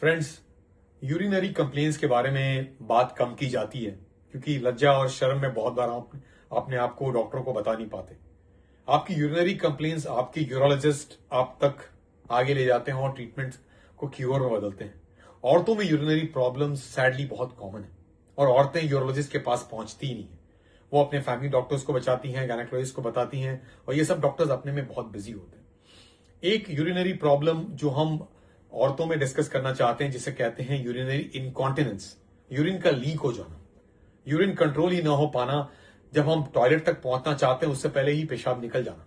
Friends, urinary complaints के बारे में बात कम की जाती है क्योंकि लज्जा और शर्म में बहुत बार आप अपने आप को डॉक्टरों को बता नहीं पाते। आपकी यूरिनरी कंप्लेंट्स आपके यूरोलॉजिस्ट आप तक आगे ले जाते हैं और ट्रीटमेंट को क्योर में बदलते हैं। औरतों में यूरिनरी प्रॉब्लम्स सैडली बहुत कॉमन है और औरतें यूरोलॉजिस्ट के पास पहुंचती ही नहीं है। वो अपने फैमिली डॉक्टर्स को बचाती हैं, गायनेकोलॉजिस्ट को बताती हैं और ये सब डॉक्टर्स अपने में बहुत बिजी होते हैं। एक यूरिनरी प्रॉब्लम जो हम औरतों में डिस्कस करना चाहते हैं जिसे कहते हैं यूरिनरी इनकॉन्टिनेंस, यूरिन का लीक हो जाना, यूरिन कंट्रोल ही ना हो पाना, जब हम टॉयलेट तक पहुंचना चाहते हैं उससे पहले ही पेशाब निकल जाना।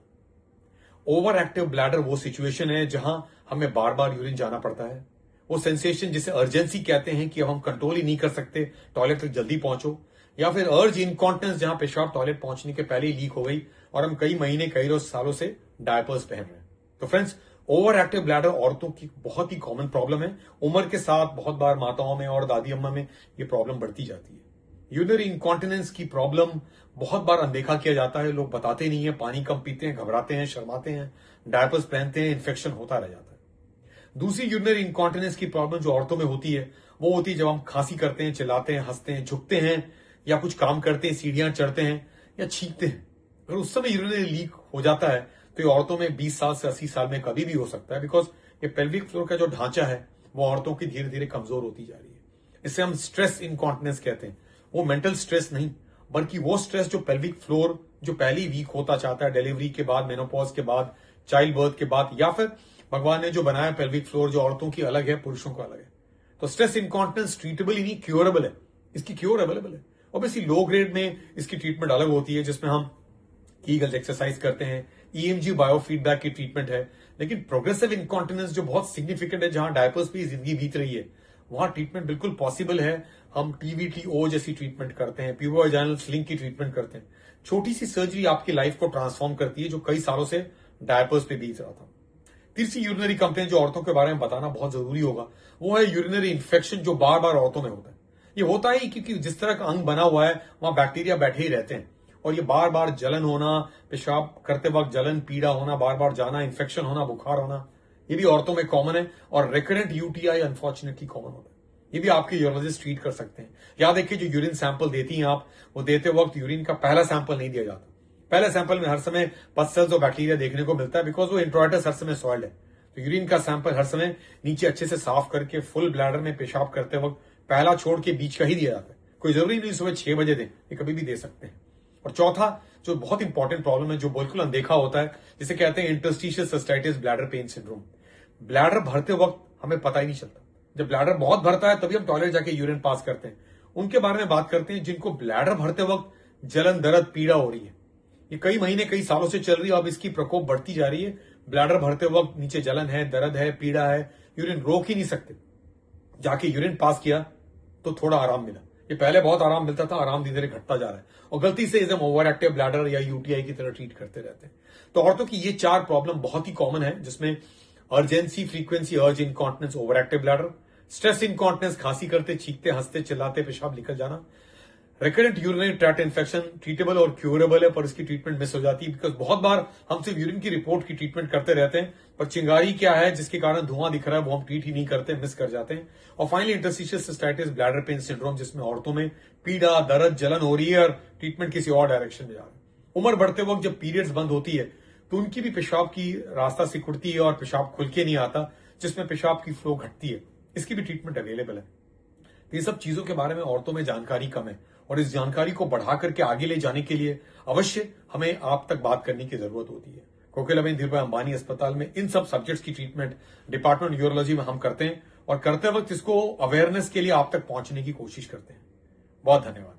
ओवर एक्टिव ब्लैडर वो सिचुएशन है जहां हमें बार बार यूरिन जाना पड़ता है। वो सेंसेशन जिसे अर्जेंसी कहते हैं कि अब हम कंट्रोल ही नहीं कर सकते, टॉयलेट तक जल्दी पहुंचो, या फिर अर्ज इनकॉन्टिनेंस जहां पेशाब टॉयलेट पहुंचने के पहले ही लीक हो गई और हम कई महीने कई रोज सालों से डायपर्स पहन रहे हैं। तो फ्रेंड्स, ओवर एक्टिव ब्लैडर औरतों की बहुत ही कॉमन प्रॉब्लम है। उम्र के साथ बहुत बार माताओं में और दादी अम्मा में ये प्रॉब्लम बढ़ती जाती है। यूरिनरी इनकॉन्टिनेंस की प्रॉब्लम बहुत बार अनदेखा किया जाता है, लोग बताते नहीं है, पानी कम पीते हैं, घबराते हैं, शर्माते हैं, डायपर्स पहनते हैं, इन्फेक्शन होता रह जाता है। दूसरी यूरिनरी इनकॉन्टिनेंस की प्रॉब्लम जो औरतों में होती है वो होती है जब हम खांसी करते हैं, चिल्लाते हैं, हंसते हैं, झुकते हैं या कुछ काम करते हैं, सीढ़ियां चढ़ते हैं या छींकते हैं। अगर उस समय यूरिनरी लीक हो जाता है तो ये औरतों में 20 साल से 80 साल में कभी भी हो सकता है, बिकॉज ये पेल्विक फ्लोर का जो ढांचा है वो औरतों की धीरे धीरे कमजोर होती जा रही है। इसे हम स्ट्रेस इनकॉन्टिनेंस कहते हैं। वो मेंटल स्ट्रेस नहीं बल्कि वो स्ट्रेस जो पेल्विक फ्लोर जो पहले ही वीक होता चाहता है, डिलीवरी के बाद, मेनोपॉज के बाद, चाइल्ड बर्थ के बाद, या फिर भगवान ने जो बनाया पेल्विक फ्लोर जो औरतों की अलग है, पुरुषों का अलग है। तो स्ट्रेस इनकॉन्टिनेंस ट्रीटेबल ही नहीं, क्योरेबल है। इसकी क्योर अवेलेबल है। ऑब्वियसली लो ग्रेड में इसकी ट्रीटमेंट अलग होती है जिसमें हम कीगल्स एक्सरसाइज करते हैं, ईएमजी बायोफीडबैक की ट्रीटमेंट है। लेकिन प्रोग्रेसिव इनकॉन्टिनेंस जो बहुत सिग्निफिकेंट है, जहां डायपर्स पे जिंदगी बीत रही है, वहां ट्रीटमेंट बिल्कुल पॉसिबल है। हम टीवीटीओ जैसी ट्रीटमेंट करते हैं, प्यूबोवाजाइनल स्लिंग की ट्रीटमेंट करते हैं। छोटी सी सर्जरी आपकी लाइफ को ट्रांसफॉर्म करती है जो कई सालों से डायपर्स पे बीत रहा था। तीसरी यूरिनरी कंप्लेंट जो औरतों के बारे में बताना बहुत जरूरी होगा वो है यूरिनरी इन्फेक्शन जो बार बार औरतों में होता है। ये होता ही क्योंकि जिस तरह का अंग बना हुआ है वहां बैक्टीरिया बैठे ही रहते हैं और ये बार बार जलन होना, पेशाब करते वक्त जलन, पीड़ा होना, बार बार जाना, इन्फेक्शन होना, बुखार होना, ये भी औरतों में कॉमन है। और रिकरेंट यूटीआई अनफॉर्चुनेटली कॉमन होता है। ये भी आपके यूरोलॉजिस्ट ट्रीट कर सकते हैं। याद रखिए, जो यूरिन सैंपल देती हैं आप, वो देते वक्त यूरिन का पहला सैंपल नहीं दिया जाता। पहले सैंपल में हर समय पस सेल्स और बैक्टीरिया देखने को मिलता है, बिकॉज वो इंट्रोइटस हर समय सॉइल्ड है। तो यूरिन का सैंपल हर समय नीचे अच्छे से साफ करके फुल ब्लैडर में पेशाब करते वक्त पहला छोड़ के बीच का ही दिया जाता है। कोई जरूरी नहीं सुबह 6 बजे दें, ये कभी भी दे सकते हैं। और चौथा जो बहुत इंपॉर्टेंट प्रॉब्लम है जो बिल्कुल अनदेखा होता है, जिसे कहते हैं interstitial cystitis bladder pain syndrome. Bladder भरते वक्त हमें पता ही नहीं चलता। जब ब्लैडर बहुत भरता है तभी हम टॉयलेट जाके यूरिन पास करते हैं। उनके बारे में बात करते हैं जिनको ब्लैडर भरते वक्त जलन, दर्द, पीड़ा हो रही है। ये कई महीने, कई सालों से चल रही है, अब इसकी प्रकोप बढ़ती जा रही है। ब्लैडर भरते वक्त नीचे जलन है, दर्द है, पीड़ा है, यूरिन रोक ही नहीं सकते। जाके यूरिन पास किया तो थोड़ा आराम मिला। ये पहले बहुत आराम मिलता था, आराम धीरे धीरे घटता जा रहा है और गलती से इसे ओवर एक्टिव ब्लैडर या यूटीआई की तरह ट्रीट करते रहते हैं। तो औरतों की ये 4 प्रॉब्लम बहुत ही कॉमन है, जिसमें अर्जेंसी, फ्रीक्वेंसी, अर्ज incontinence, over active bladder, stress incontinence, खांसी करते, छींकते, हंसते, चिल्लाते, पेशाब निकल जाना, recurrent urinary tract infection treatable और क्यूरेबल है पर इसकी ट्रीटमेंट मिस हो जाती है। बिकॉज बहुत बार हम सिर्फ यूरिन की रिपोर्ट की ट्रीटमेंट करते रहते हैं पर चिंगारी क्या है जिसके कारण धुआं दिख रहा है वो हम ट्रीट ही नहीं करते, मिस कर जाते हैं। और finally interstitial cystitis bladder pain syndrome, जिसमें औरतों में पीड़ा, दर्द, जलन हो रही है और ट्रीटमेंट किसी और डायरेक्शन में जा रहा है। उम्र बढ़ते वक्त जब पीरियड्स बंद होती है तो उनकी भी पेशाब की रास्ता सिकुड़ती है और पेशाब खुल के नहीं आता, जिसमें पेशाब की फ्लो घटती है। इसकी भी ट्रीटमेंट अवेलेबल है। ये सब चीजों के बारे में औरतों में जानकारी कम है और इस जानकारी को बढ़ा करके आगे ले जाने के लिए अवश्य हमें आप तक बात करने की जरूरत होती है। कोकिलाबेन धीरूभाई अंबानी अस्पताल में इन सब सब्जेक्ट्स की ट्रीटमेंट डिपार्टमेंट यूरोलॉजी में हम करते हैं और करते वक्त इसको अवेयरनेस के लिए आप तक पहुंचने की कोशिश करते हैं। बहुत धन्यवाद।